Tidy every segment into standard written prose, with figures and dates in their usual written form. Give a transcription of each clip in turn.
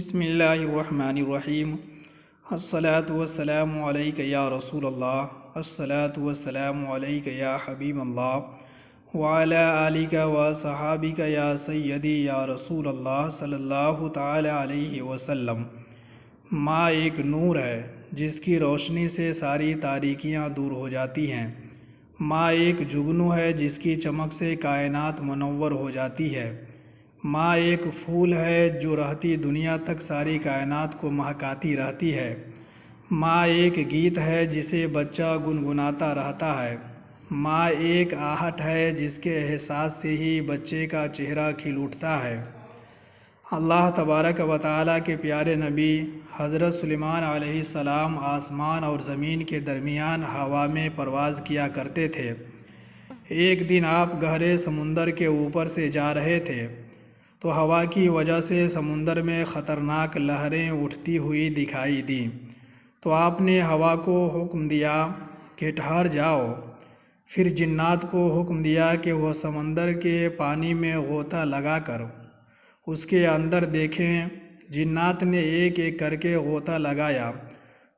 بسم اللہ الرحمن الرحیم۔ الصلاۃ والسلام علیک یا رسول اللہ، الصلاۃ والسلام علیک یا حبیب اللہ، وعلی آلک و صحابک یا سیدی یا رسول اللہ صلی اللہ تعالی علیہ وسلم۔ ماں ایک نور ہے جس کی روشنی سے ساری تاریکیاں دور ہو جاتی ہیں۔ ماں ایک جگنو ہے جس کی چمک سے کائنات منور ہو جاتی ہے۔ ماں ایک پھول ہے جو رہتی دنیا تک ساری کائنات کو مہکاتی رہتی ہے۔ ماں ایک گیت ہے جسے بچہ گنگناتا رہتا ہے۔ ماں ایک آہٹ ہے جس کے احساس سے ہی بچے کا چہرہ کھل اٹھتا ہے۔ اللہ تبارک و تعالیٰ کے پیارے نبی حضرت سلیمان علیہ السلام آسمان اور زمین کے درمیان ہوا میں پرواز کیا کرتے تھے۔ ایک دن آپ گہرے سمندر کے اوپر سے جا رہے تھے تو ہوا کی وجہ سے سمندر میں خطرناک لہریں اٹھتی ہوئی دکھائی دیں، تو آپ نے ہوا کو حکم دیا کہ ٹھہر جاؤ۔ پھر جنات کو حکم دیا کہ وہ سمندر کے پانی میں غوطہ لگا کر اس کے اندر دیکھیں۔ جنات نے ایک ایک کر کے غوطہ لگایا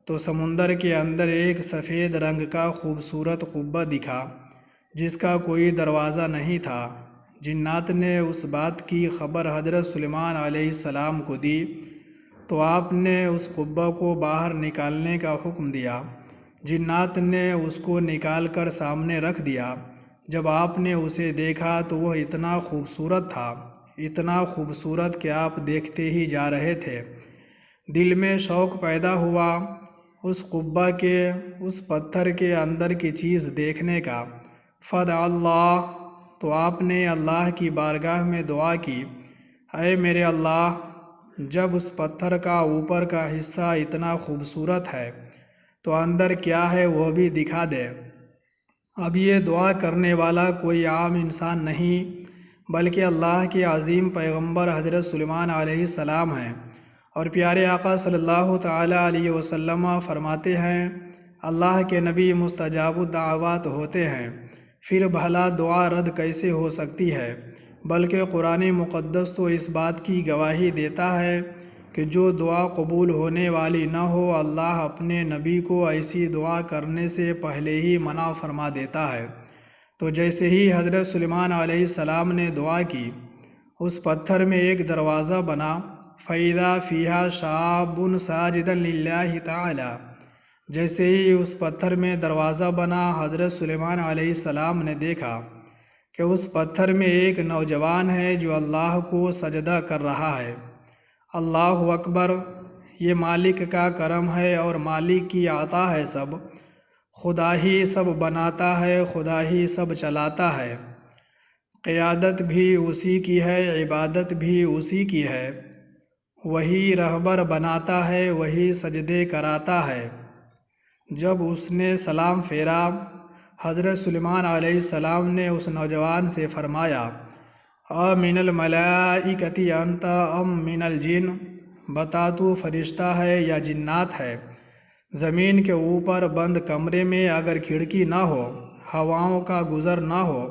تو سمندر کے اندر ایک سفید رنگ کا خوبصورت قبہ دکھا جس کا کوئی دروازہ نہیں تھا۔ جنات نے اس بات کی خبر حضرت سلیمان علیہ السلام کو دی تو آپ نے اس قبہ کو باہر نکالنے کا حکم دیا۔ جنات نے اس کو نکال کر سامنے رکھ دیا۔ جب آپ نے اسے دیکھا تو وہ اتنا خوبصورت تھا، اتنا خوبصورت کہ آپ دیکھتے ہی جا رہے تھے۔ دل میں شوق پیدا ہوا اس قبہ کے، اس پتھر کے اندر کی چیز دیکھنے کا۔ فدعا اللہ، تو آپ نے اللہ کی بارگاہ میں دعا کی، اے میرے اللہ، جب اس پتھر کا اوپر کا حصہ اتنا خوبصورت ہے تو اندر کیا ہے وہ بھی دکھا دے۔ اب یہ دعا کرنے والا کوئی عام انسان نہیں بلکہ اللہ کے عظیم پیغمبر حضرت سلیمان علیہ السلام ہیں، اور پیارے آقا صلی اللہ تعالی علیہ وسلم فرماتے ہیں اللہ کے نبی مستجاب الدعوات ہوتے ہیں، پھر بھلا دعا رد کیسے ہو سکتی ہے؟ بلکہ قرآن مقدس تو اس بات کی گواہی دیتا ہے کہ جو دعا قبول ہونے والی نہ ہو اللہ اپنے نبی کو ایسی دعا کرنے سے پہلے ہی منع فرما دیتا ہے۔ تو جیسے ہی حضرت سلیمان علیہ السلام نے دعا کی، اس پتھر میں ایک دروازہ بنا، فَإِذَا فِيهَا شَابٌ سَاجِدًا لِلَّهِ تَعَالَى۔ جیسے ہی اس پتھر میں دروازہ بنا، حضرت سلیمان علیہ السلام نے دیکھا کہ اس پتھر میں ایک نوجوان ہے جو اللہ کو سجدہ کر رہا ہے۔ اللہ اکبر! یہ مالک کا کرم ہے اور مالک کی عطا ہے سب۔ خدا ہی سب بناتا ہے، خدا ہی سب چلاتا ہے۔ قیادت بھی اسی کی ہے، عبادت بھی اسی کی ہے۔ وہی رہبر بناتا ہے، وہی سجدے کراتا ہے۔ جب اس نے سلام پھیرا، حضرت سلیمان علیہ السلام نے اس نوجوان سے فرمایا من الملائکۃ انت ام من الجن، بتا تو فرشتہ ہے یا جنات ہے؟ زمین کے اوپر بند کمرے میں اگر کھڑکی نہ ہو، ہواؤں کا گزر نہ ہو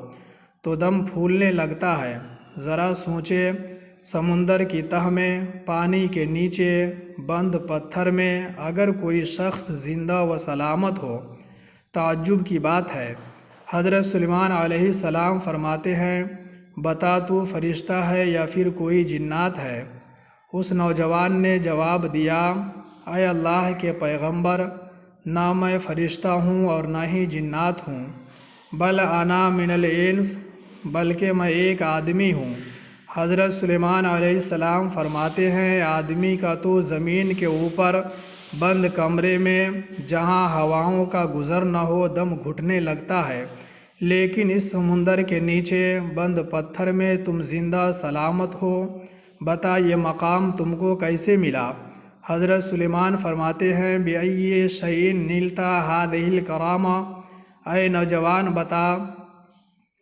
تو دم پھولنے لگتا ہے۔ ذرا سوچے، سمندر کی تہ میں، پانی کے نیچے، بند پتھر میں اگر کوئی شخص زندہ و سلامت ہو، تعجب کی بات ہے۔ حضرت سلیمان علیہ السلام فرماتے ہیں بتا تو فرشتہ ہے یا پھر کوئی جنات ہے؟ اس نوجوان نے جواب دیا اے اللہ کے پیغمبر، نہ میں فرشتہ ہوں اور نہ ہی جنات ہوں، بل انا من الانس، بلکہ میں ایک آدمی ہوں۔ حضرت سلیمان علیہ السلام فرماتے ہیں آدمی کا تو زمین کے اوپر بند کمرے میں جہاں ہواؤں کا گزر نہ ہو دم گھٹنے لگتا ہے، لیکن اس سمندر کے نیچے بند پتھر میں تم زندہ سلامت ہو، بتا یہ مقام تم کو کیسے ملا؟ حضرت سلیمان فرماتے ہیں بِأَيِّ شَيْءٍ نِلْتَ هَذِهِ الْكَرَامَةَ، اے نوجوان بتا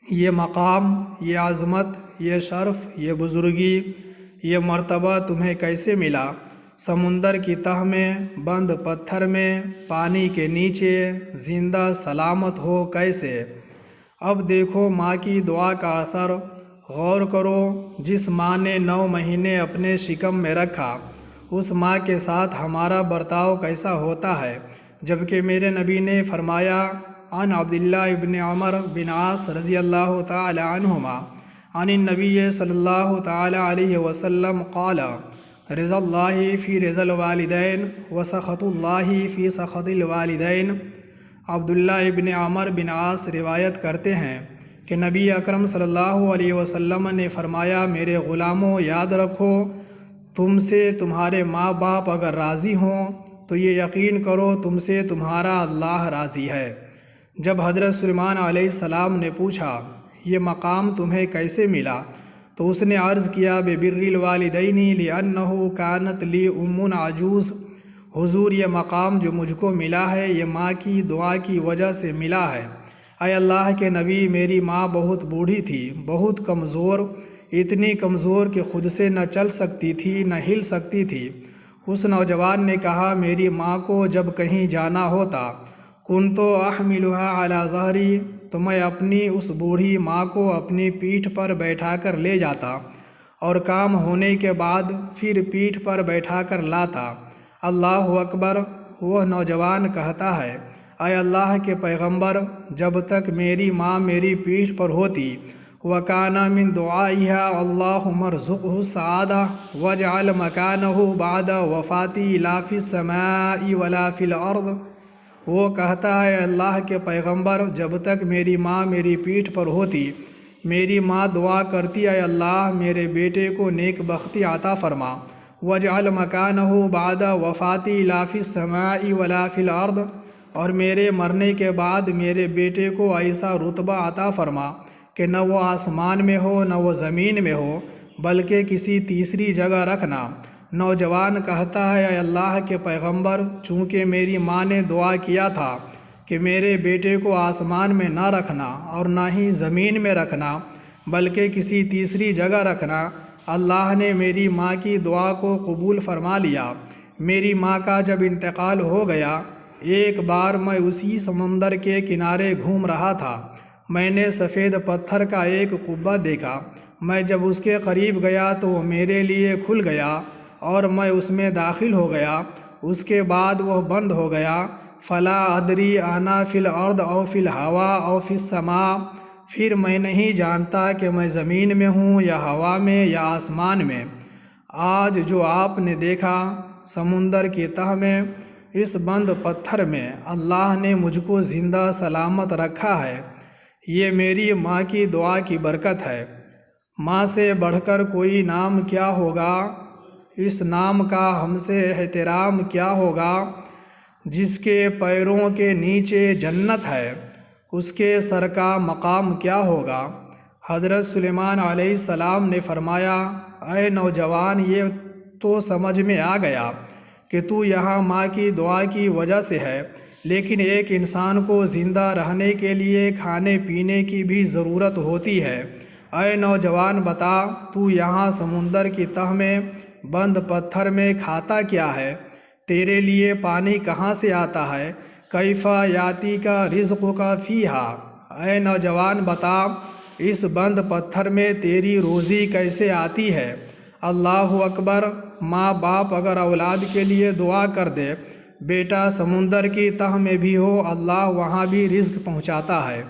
یہ مقام، یہ عظمت، یہ شرف، یہ بزرگی، یہ مرتبہ تمہیں کیسے ملا؟ سمندر کی تہ میں، بند پتھر میں، پانی کے نیچے، زندہ سلامت ہو کیسے؟ اب دیکھو ماں کی دعا کا اثر، غور کرو۔ جس ماں نے 9 مہینے اپنے شکم میں رکھا اس ماں کے ساتھ ہمارا برتاؤ کیسا ہوتا ہے؟ جبکہ میرے نبی نے فرمایا عن عبداللہ ابن عمر بن عاص رضی اللہ تعالی عنہما عن النبی صلی اللہ تعالی علیہ وسلم قال رضا اللہ فی رضا الوالدین وسخط اللہ فی سخط الوالدین۔ عبداللہ ابن عمر بن عاص روایت کرتے ہیں کہ نبی اکرم صلی اللہ علیہ وسلم نے فرمایا، میرے غلاموں یاد رکھو، تم سے تمہارے ماں باپ اگر راضی ہوں تو یہ یقین کرو تم سے تمہارا اللہ راضی ہے۔ جب حضرت سلیمان علیہ السلام نے پوچھا یہ مقام تمہیں کیسے ملا تو اس نے عرض کیا ببر الوالدین لأنہ کانت لی ام عجوز، حضور یہ مقام جو مجھ کو ملا ہے یہ ماں کی دعا کی وجہ سے ملا ہے۔ اے اللہ کے نبی، میری ماں بہت بوڑھی تھی، بہت کمزور، اتنی کمزور کہ خود سے نہ چل سکتی تھی نہ ہل سکتی تھی۔ اس نوجوان نے کہا میری ماں کو جب کہیں جانا ہوتا کنتو احملها علی ظہری، تو میں اپنی اس بوڑھی ماں کو اپنی پیٹھ پر بیٹھا کر لے جاتا اور کام ہونے کے بعد پھر پیٹھ پر بیٹھا کر لاتا۔ اللہ اکبر۔ وہ نوجوان کہتا ہے اے اللہ کے پیغمبر، جب تک میری ماں میری پیٹھ پر ہوتی وَكَانَ مِن دُعَائِهَا اللَّهُمَّ ارْزُقْهُ السَّعَادَةَ وَاجْعَلْ مَكَانَهُ بَعْدَ وَفَاتِهِ لَا فِي السَّمَاءِ وَلَا فِي الْأَرْضِ۔ وہ کہتا ہے اللہ کے پیغمبر، جب تک میری ماں میری پیٹھ پر ہوتی میری ماں دعا کرتی اے اللہ میرے بیٹے کو نیک بختی عطا فرما، وَاجْعَلْ مَكَانَهُ بَعْدَ وَفَاتِهِ لَا فِي السَّمَاءِ وَلَا فِي الْأَرْضِ، اور میرے مرنے کے بعد میرے بیٹے کو ایسا رتبہ عطا فرما کہ نہ وہ آسمان میں ہو نہ وہ زمین میں ہو بلکہ کسی تیسری جگہ رکھنا۔ نوجوان کہتا ہے اے اللہ کے پیغمبر، چونکہ میری ماں نے دعا کیا تھا کہ میرے بیٹے کو آسمان میں نہ رکھنا اور نہ ہی زمین میں رکھنا بلکہ کسی تیسری جگہ رکھنا، اللہ نے میری ماں کی دعا کو قبول فرما لیا۔ میری ماں کا جب انتقال ہو گیا، ایک بار میں اسی سمندر کے کنارے گھوم رہا تھا، میں نے سفید پتھر کا ایک قبہ دیکھا، میں جب اس کے قریب گیا تو وہ میرے لیے کھل گیا اور میں اس میں داخل ہو گیا، اس کے بعد وہ بند ہو گیا۔ فلا ادری انا فی الارض او فی الہوا او فی السماء، پھر میں نہیں جانتا کہ میں زمین میں ہوں یا ہوا میں یا آسمان میں۔ آج جو آپ نے دیکھا سمندر کی تہ میں، اس بند پتھر میں اللہ نے مجھ کو زندہ سلامت رکھا ہے، یہ میری ماں کی دعا کی برکت ہے۔ ماں سے بڑھ کر کوئی نام کیا ہوگا، اس نام کا ہم سے احترام کیا ہوگا۔ جس کے پیروں کے نیچے جنت ہے اس کے سر کا مقام کیا ہوگا۔ حضرت سلیمان علیہ السلام نے فرمایا اے نوجوان، یہ تو سمجھ میں آ گیا کہ تو یہاں ماں کی دعا کی وجہ سے ہے، لیکن ایک انسان کو زندہ رہنے کے لیے کھانے پینے کی بھی ضرورت ہوتی ہے۔ اے نوجوان بتا، تو یہاں سمندر کی تہ میں بند پتھر میں کھاتا کیا ہے؟ تیرے لیے پانی کہاں سے آتا ہے؟ کیف یاتی کا رزق کا فیہا، اے نوجوان بتا اس بند پتھر میں تیری روزی کیسے آتی ہے؟ اللہ اکبر۔ ماں باپ اگر اولاد کے لیے دعا کر دے، بیٹا سمندر کی تہ میں بھی ہو اللہ وہاں بھی رزق پہنچاتا ہے۔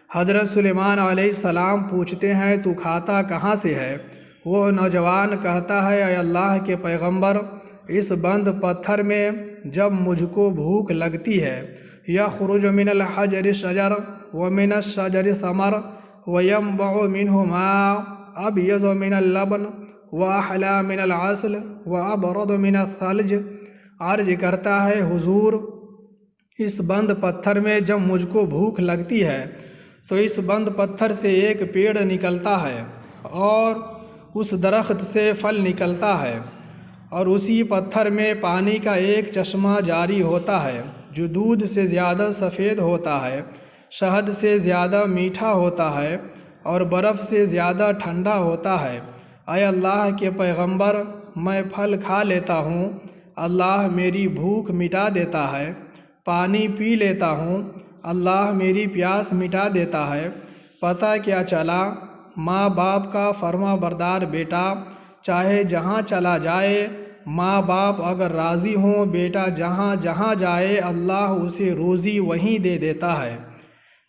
حضرت سلیمان علیہ السلام پوچھتے ہیں تو کھاتا کہاں سے ہے؟ وہ نوجوان کہتا ہے اے اللہ کے پیغمبر، اس بند پتھر میں جب مجھ کو بھوک لگتی ہے، یخرج من الحجر شجر ومن الشجر ثمر وینبع منہ ماء ابیض من اللبن واحلی من العسل وابرد من الثلج۔ عرض کرتا ہے حضور، اس بند پتھر میں جب مجھ کو بھوک لگتی ہے تو اس بند پتھر سے ایک پیڑ نکلتا ہے اور اس درخت سے پھل نکلتا ہے، اور اسی پتھر میں پانی کا ایک چشمہ جاری ہوتا ہے جو دودھ سے زیادہ سفید ہوتا ہے، شہد سے زیادہ میٹھا ہوتا ہے اور برف سے زیادہ ٹھنڈا ہوتا ہے۔ اے اللہ کے پیغمبر، میں پھل کھا لیتا ہوں، اللہ میری بھوک مٹا دیتا ہے، پانی پی لیتا ہوں، اللہ میری پیاس مٹا دیتا ہے۔ پتہ کیا چلا، ماں باپ کا فرما بردار بیٹا چاہے جہاں چلا جائے ماں باپ اگر راضی ہوں بیٹا جہاں جہاں جائے اللہ اسے روزی وہیں دے دیتا ہے۔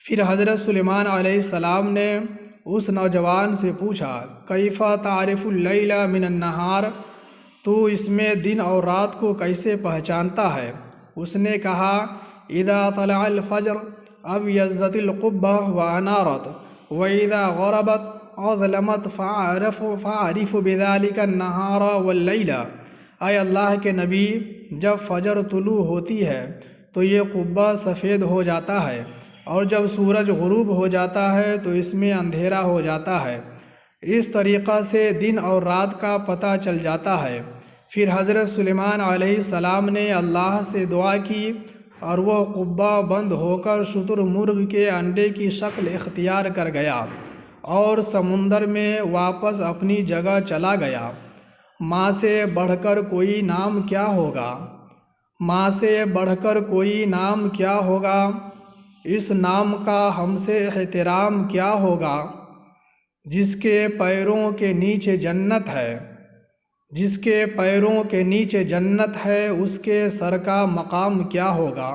پھر حضرت سلیمان علیہ السلام نے اس نوجوان سے پوچھا کیف تعرف اللیل من النہار، تو اس میں دن اور رات کو کیسے پہچانتا ہے؟ اس نے کہا اذا طلع الفجر ابیضت القبہ وانارت واذا غربت اظلمت فاعرف بذلك النہار واللیل۔ اے اللہ کے نبی، جب فجر طلوع ہوتی ہے تو یہ قبہ سفید ہو جاتا ہے، اور جب سورج غروب ہو جاتا ہے تو اس میں اندھیرا ہو جاتا ہے، اس طریقہ سے دن اور رات کا پتہ چل جاتا ہے۔ پھر حضرت سلیمان علیہ السلام نے اللہ سے دعا کی اور وہ قبہ بند ہو کر شتر مرغ کے انڈے کی شکل اختیار کر گیا اور سمندر میں واپس اپنی جگہ چلا گیا۔ ماں سے بڑھ کر کوئی نام کیا ہوگا؟ ماں سے بڑھ کر کوئی نام کیا ہوگا؟ اس نام کا ہم سے احترام کیا ہوگا؟ جس کے پیروں کے نیچے جنت ہے، جس کے پیروں کے نیچے جنت ہے، اس کے سر کا مقام کیا ہوگا؟